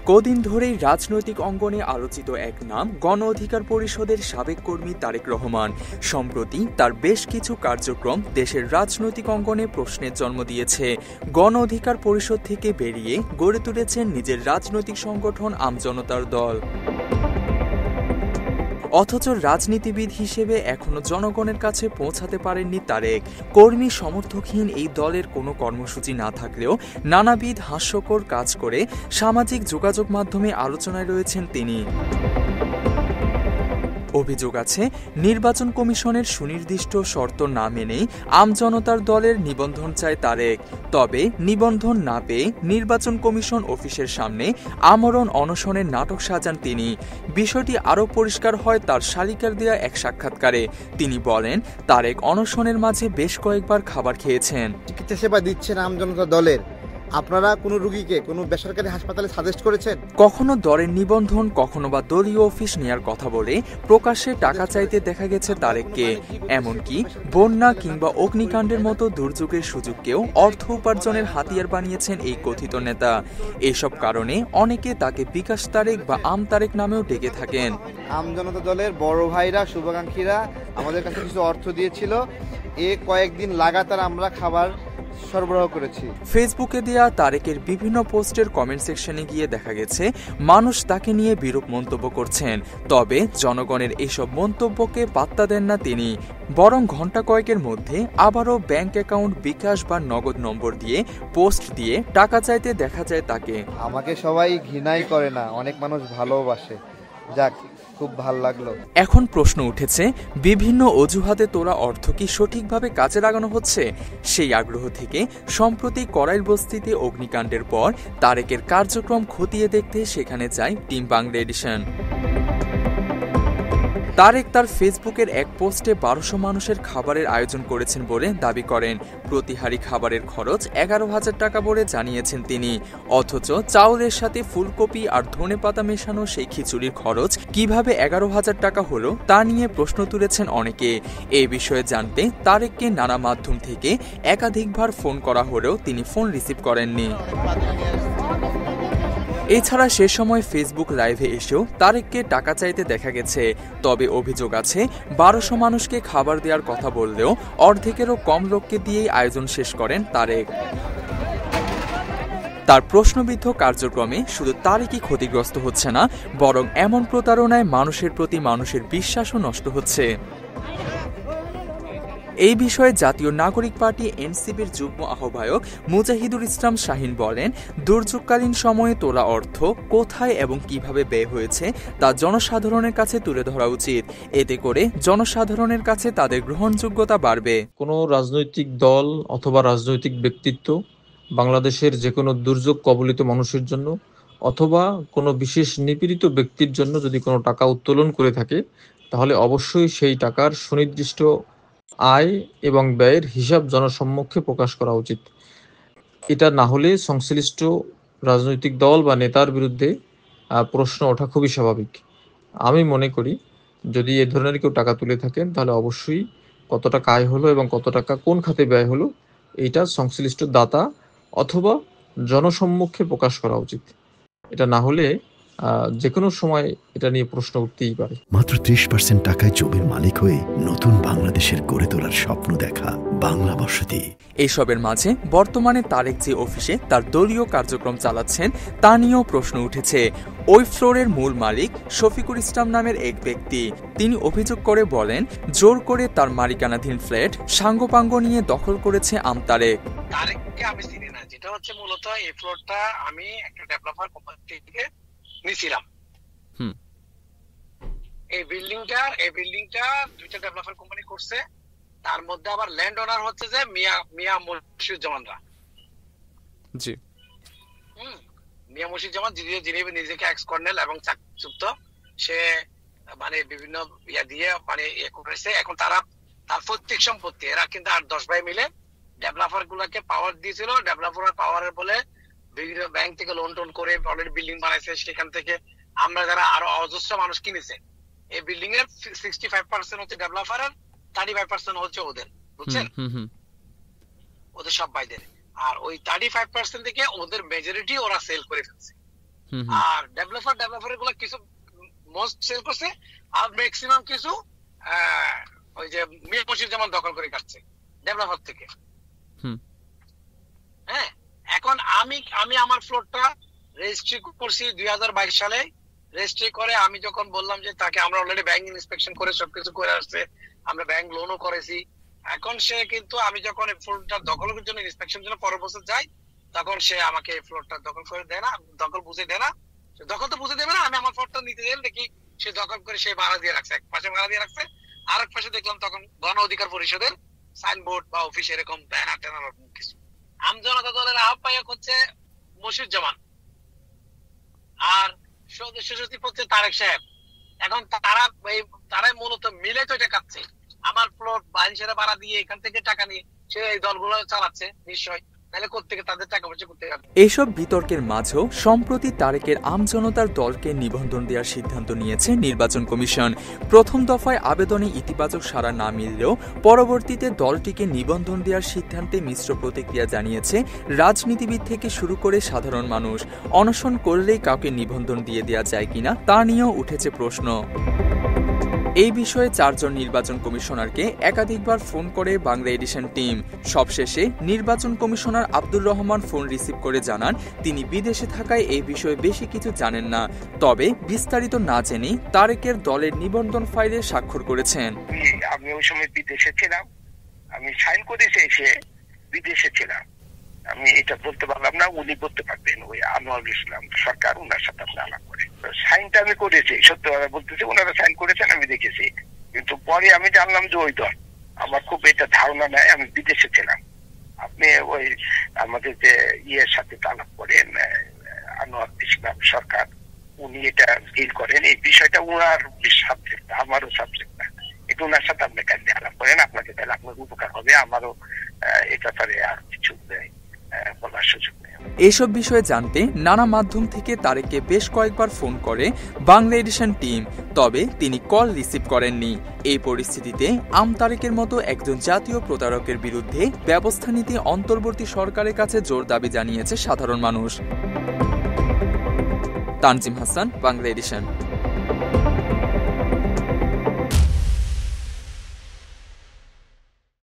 কদিন ধরেই রাজনৈতিক অঙ্গনে আলোচিত এক নাম গণ অধিকার পরিষদের সাবেক কর্মী তারেক রহমান। সম্প্রতি তার বেশ কিছু কার্যক্রম দেশের রাজনৈতিক অঙ্গনে প্রশ্নের জন্ম দিয়েছে। গণ অধিকার পরিষদ থেকে বেরিয়ে গড়ে তুলেছেন নিজের রাজনৈতিক সংগঠন আমজনতার দল। অথচ রাজনীতিবিদ হিসেবে এখনো জনগণের কাছে পৌঁছাতে পারেননি তারেক। কর্মী সমর্থকহীন এই দলের কোনো কর্মসূচি না থাকলেও নানাবিধ হাস্যকর কাজ করে সামাজিক যোগাযোগ মাধ্যমে আলোচনায় রয়েছেন তিনি। অভিযোগ আছে, নির্বাচন কমিশনের সুনির্দিষ্ট শর্ত না মেনেই আমজনতার দলের নিবন্ধন চায় তারেক। তবে নিবন্ধন না পেয়ে নির্বাচন কমিশন অফিসের সামনে আমরণ অনশনের নাটক সাজান তিনি। বিষয়টি আরও পরিষ্কার হয় তার শালিকার দেয়া এক সাক্ষাৎকারে। তিনি বলেন, তারেক অনশনের মাঝে বেশ কয়েকবার খাবার খেয়েছেন। চিকিৎসা সেবা দিচ্ছেন আমজনতা দলের, আপনারা কোনো রোগীকে কোনো বেসরকারি হাসপাতালে সাজেস্ট করেছেন? কখনো দলের নিবন্ধন, কখনো বা দলীয় অফিস নেয়ার কথা বলে প্রকাশ্যে টাকা চাইতে দেখা গেছে তারেককে। এমনকি বন্যা কিংবা অগ্নিকাণ্ডের মতো দুর্যোগের সুযোগকেও অর্থ উপার্জনের হাতিয়ার বানিয়েছেন এই কথিত নেতা। এসব কারণে অনেকে তাকে বিকাশ তারেক বা আম তারেক নামেও ডেকে থাকেন। আমজনতা দলের বড় ভাইরা, শুভাকাঙ্ক্ষীরা আমাদের কাছে কিছু অর্থ দিয়েছিল। কয়েকদিন লাগাতার আমরা খাবার সরবরাহ করেছি। ফেসবুকে দেয়া তারেকের বিভিন্ন পোস্টের কমেন্ট সেকশনে গিয়ে দেখা গেছে মানুষ তাকে নিয়ে বিরূপ মন্তব্য করছেন। তবে জনগণের এসব মন্তব্যকে পাত্তা দেন না তিনি, বরং ঘণ্টা কয়েকের মধ্যে আবারও ব্যাংক অ্যাকাউন্ট, বিকাশ বা নগদ নম্বর দিয়ে পোস্ট দিয়ে টাকা চাইতে দেখা যায় তাকে। আমাকে সবাই ঘৃণাই করে না, অনেক মানুষ ভালোবাসে। যাক, খুব ভাল লাগলো। এখন প্রশ্ন উঠেছে, বিভিন্ন অজুহাতে তোলা অর্থ কি সঠিকভাবে কাজে লাগানো হচ্ছে? সেই আগ্রহ থেকে সম্প্রতি কড়াইল বস্তিতে অগ্নিকাণ্ডের পর তারেকের কার্যক্রম খতিয়ে দেখতে সেখানে যায় টিম বাংলা এডিশন। তারেক তার ফেসবুকের এক পোস্টে 1200 মানুষের খাবারের আয়োজন করেছেন বলে দাবি করেন। প্রতি হাড়ি খাবারের খরচ 11,000 টাকা বলে জানিয়েছেন তিনি। অথচ চাউলের সাথে ফুলকপি আর ধনেপাতা মেশানো সেই খিচুড়ির খরচ কিভাবে 11,000 টাকা হলো তা নিয়ে প্রশ্ন তুলেছেন অনেকে। এই বিষয়ে জানতে তারেককে নানা মাধ্যম থেকে একাধিকবার ফোন করা হলেও তিনি ফোন রিসিভ করেননি। এছাড়া সে সময় ফেসবুক লাইভে এসেও তারেককে টাকা চাইতে দেখা গেছে। তবে অভিযোগ আছে, 1200 মানুষকে খাবার দেওয়ার কথা বললেও অর্ধেকেরও কম লোককে দিয়েই আয়োজন শেষ করেন তারেক। তার প্রশ্নবিদ্ধ কার্যক্রমে শুধু তারেকই ক্ষতিগ্রস্ত হচ্ছে না, বরং এমন প্রতারণায় মানুষের প্রতি মানুষের বিশ্বাসও নষ্ট হচ্ছে। এই বিষয়ে জাতীয় নাগরিক পার্টি এনসিপির যুগ্ম আহ্বায়ক মুজাহিদুল ইসলাম শাহীন বলেন, দুর্যোগকালীন সময়ে তোলা অর্থ কোথায় এবং কিভাবে ব্যয় হয়েছে তা জনসাধারণের কাছে তুলে ধরা উচিত। এতে করে জনসাধারণের কাছে তাদের গ্রহণযোগ্যতা বাড়বে। কোনো রাজনৈতিক দল অথবা রাজনৈতিক ব্যক্তিত্ব বাংলাদেশের যে কোনো দুর্যোগ কবলিত মানুষের জন্য অথবা কোনো বিশেষ নিপীড়িত ব্যক্তির জন্য যদি কোনো টাকা উত্তোলন করে থাকে, তাহলে অবশ্যই সেই টাকার সুনির্দিষ্ট আয় এবং ব্যয়ের হিসাব জনসম্মুখে প্রকাশ করা উচিত। এটা না হলে সংশ্লিষ্ট রাজনৈতিক দল বা নেতার বিরুদ্ধে প্রশ্ন ওঠা খুবই স্বাভাবিক। আমি মনে করি, যদি এ ধরনের কেউ টাকা তুলে থাকেন, তাহলে অবশ্যই কত টাকা আয় হলো এবং কত টাকা কোন খাতে ব্যয় হলো এইটা সংশ্লিষ্ট দাতা অথবা জনসম্মুখে প্রকাশ করা উচিত। এটা না হলে যে কোনো সময় এটা নিয়ে প্রশ্ন উঠতেই পারে। মাত্র 30% টাকায় জমির মালিক হয়ে নতুন বাংলাদেশের গড়ে তোলার স্বপ্ন দেখা বাংলা বসতি। এইসবের মাঝে বর্তমানে তারেক যে অফিসে তার দলীয় কার্যক্রম চালাচ্ছেন তা নিয়েও প্রশ্ন উঠেছে। ওই ফ্লোরের মূল মালিক শফিকুল ইসলাম নামের এক ব্যক্তি। তিনি অভিযোগ করে বলেন, জোর করে তার মালিকানাধীন ফ্ল্যাট সাঙ্গপাঙ্গ নিয়ে দখল করেছে আম তারেক। তারেককে আমি চিনি না, যেটা হচ্ছে মূলত এই ফ্লোরটা আমি একটা ডেভেলপার কোম্পানি থেকে নিয়েছিলাম। এই বিল্ডিংটা দুইটা ডেভেলপার কোম্পানি করছে। তার মধ্যে আবার ল্যান্ড ওনার হচ্ছে যে মিয়া মুর্শিদুজ্জামানরা। জি, মিয়া মুর্শিদুজ্জামান যিনি নিজেকে এক্স কর্নেল এবং চাকরিচ্যুত, সে মানে বিভিন্ন ইয়া দিয়ে মানে করেছে। এখন তার প্রত্যেক সম্পত্তি এরা কিন্তু 8-10 ভাই মিলে ডেভেলপার গুলাকে পাওয়ার দিয়েছিল। ডেভেলপার পাওয়ারের বলে বিভিন্ন ব্যাংক থেকে লোন টোন করে অলরেডি বিল্ডিং বানাইছে। সেখান থেকে আমরা যারা আরো অজস্র মানুষ কিনেছে। এই বিল্ডিং এর 65% হচ্ছে ডেভেলপারের, 35% হচ্ছে ওদের, বুঝছেন, ওদের সব ভাইদের। আর ওই 35% থেকে ওদের মেজরিটি ওরা সেল করে ফেলছে। আর ডেভেলপার গুলো কিছু মোস্ট সেল করছে, আর ম্যাক্সিমাম কিছু ওই যে মিয়া মসজিদুজ্জামান দখল করে কাটছে ডেভেলপার থেকে। হ্যাঁ, এখন আমি আমার ফ্লোরটা রেজিস্ট্রি করছি 2022 সালে। রেজিস্ট্রি করে আমি যখন বললাম যে তাকে আমরা অলরেডি ব্যাংক ইন্সপেকশন করে সবকিছু করে আসছে, আমরা ব্যাংক লোনও করেছি, এখন সে কিন্তু আমি যখন এই ফ্লোরটা দখলের জন্য ইন্সপেকশন জন্য পরের বছর যাই, তখন সে আমাকে এই ফ্লোরটা দখল করে দেয় না, দখল বুঝে দেয় না। দখল তো বুঝে দেবে না, আমি আমার ফ্লোরটা নিতে গেলে দেখি সে দখল করে সে ভাড়া দিয়ে রাখছে, এক পাশে ভাড়া দিয়ে রাখছে, আরেক পাশে দেখলাম তখন গণ অধিকার পরিষদের সাইনবোর্ড বা অফিস এরকম ব্যানার ট্যানার কিছু। আমজনতা দলের আহ্বায়ক হচ্ছে মশিউজ্জামান আর সদস্য সচিব হচ্ছে তারেক সাহেব। এখন তারাই মূলত মিলে তো এটা কাটছে। আমার প্লট বাইনসেরা ভাড়া দিয়ে এখান থেকে টাকা নিয়ে সে এই দলগুলো চালাচ্ছে নিশ্চয়, তাহলে কোত্থেকে তাদের টাকা পয়সা করতে হবে। এইসব বিতর্কের মাঝেও সম্প্রতি তারেকের আমজনতার দলকে নিবন্ধন দেওয়ার সিদ্ধান্ত নিয়েছে নির্বাচন কমিশন। প্রথম দফায় আবেদনে ইতিবাচক সাড়া না মিললেও পরবর্তীতে দলটিকে নিবন্ধন দেওয়ার সিদ্ধান্তে মিশ্র প্রতিক্রিয়া জানিয়েছে রাজনীতিবিদ থেকে শুরু করে সাধারণ মানুষ। অনশন করলেই কাউকে নিবন্ধন দিয়ে দেওয়া যায় কিনা তা নিয়েও উঠেছে প্রশ্ন। এই বিষয়ে 4 জন নির্বাচন কমিশনারকে একাধিকবার ফোন করে বাংলা এডিশন টিম। সবশেষে নির্বাচন commissioner Abdur Rahman phone receive করে জানান তিনি বিদেশে থাকায় এই বিষয়ে বেশি কিছু জানেন না, তবে বিস্তারিত না জেনে তারেকের দলের নিবন্ধন ফাইলে স্বাক্ষর করেছেন। আমি ওই সময় বিদেশে ছিলাম, আমি সাইন করেছি, এসে বিদেশে ছিলাম, আমি এটা বলতে পারলাম না, উনি বলতে পারবেন। ওই আনোয়ারুল ইসলাম সরকার, ওনার সাথে আপনি আলাপ করে সাইনটা আমি করেছি, সত্য কথা বলতেছি, ওনারা সাইন করেছেন আমি দেখেছি, কিন্তু পরে আমি জানলাম যে ওই দল। আমার খুব এটা ধারণা নাই, আমি বিদেশে ছিলাম। আপনি ওই আমাদের যে ইয়ের সাথে আলাপ করেন, আনোয়ার ইসলাম সরকার, উনি এটা ডিল করেন, এই বিষয়টা ওনার সাবজেক্ট, আমারও সাবজেক্ট না, এটা ওনার সাথে আপনি কাজে আলাপ করেন, আপনাকে তাহলে আপনার উপকার হবে, আমারও এ ব্যাপারে আর কিছু বলার সুযোগ নেই। এসব বিষয়ে জানতে নানা মাধ্যম থেকে তারেককে বেশ কয়েকবার ফোন করে বাংলা এডিশন টিম, তবে তিনি কল রিসিভ করেননি। এই পরিস্থিতিতে তারেকের মতো একজন জাতীয় প্রতারকের বিরুদ্ধে ব্যবস্থা নিতে অন্তর্বর্তী সরকারের কাছে জোর দাবি জানিয়েছে সাধারণ মানুষ। তানজিম হাসান, বাংলা এডিশন।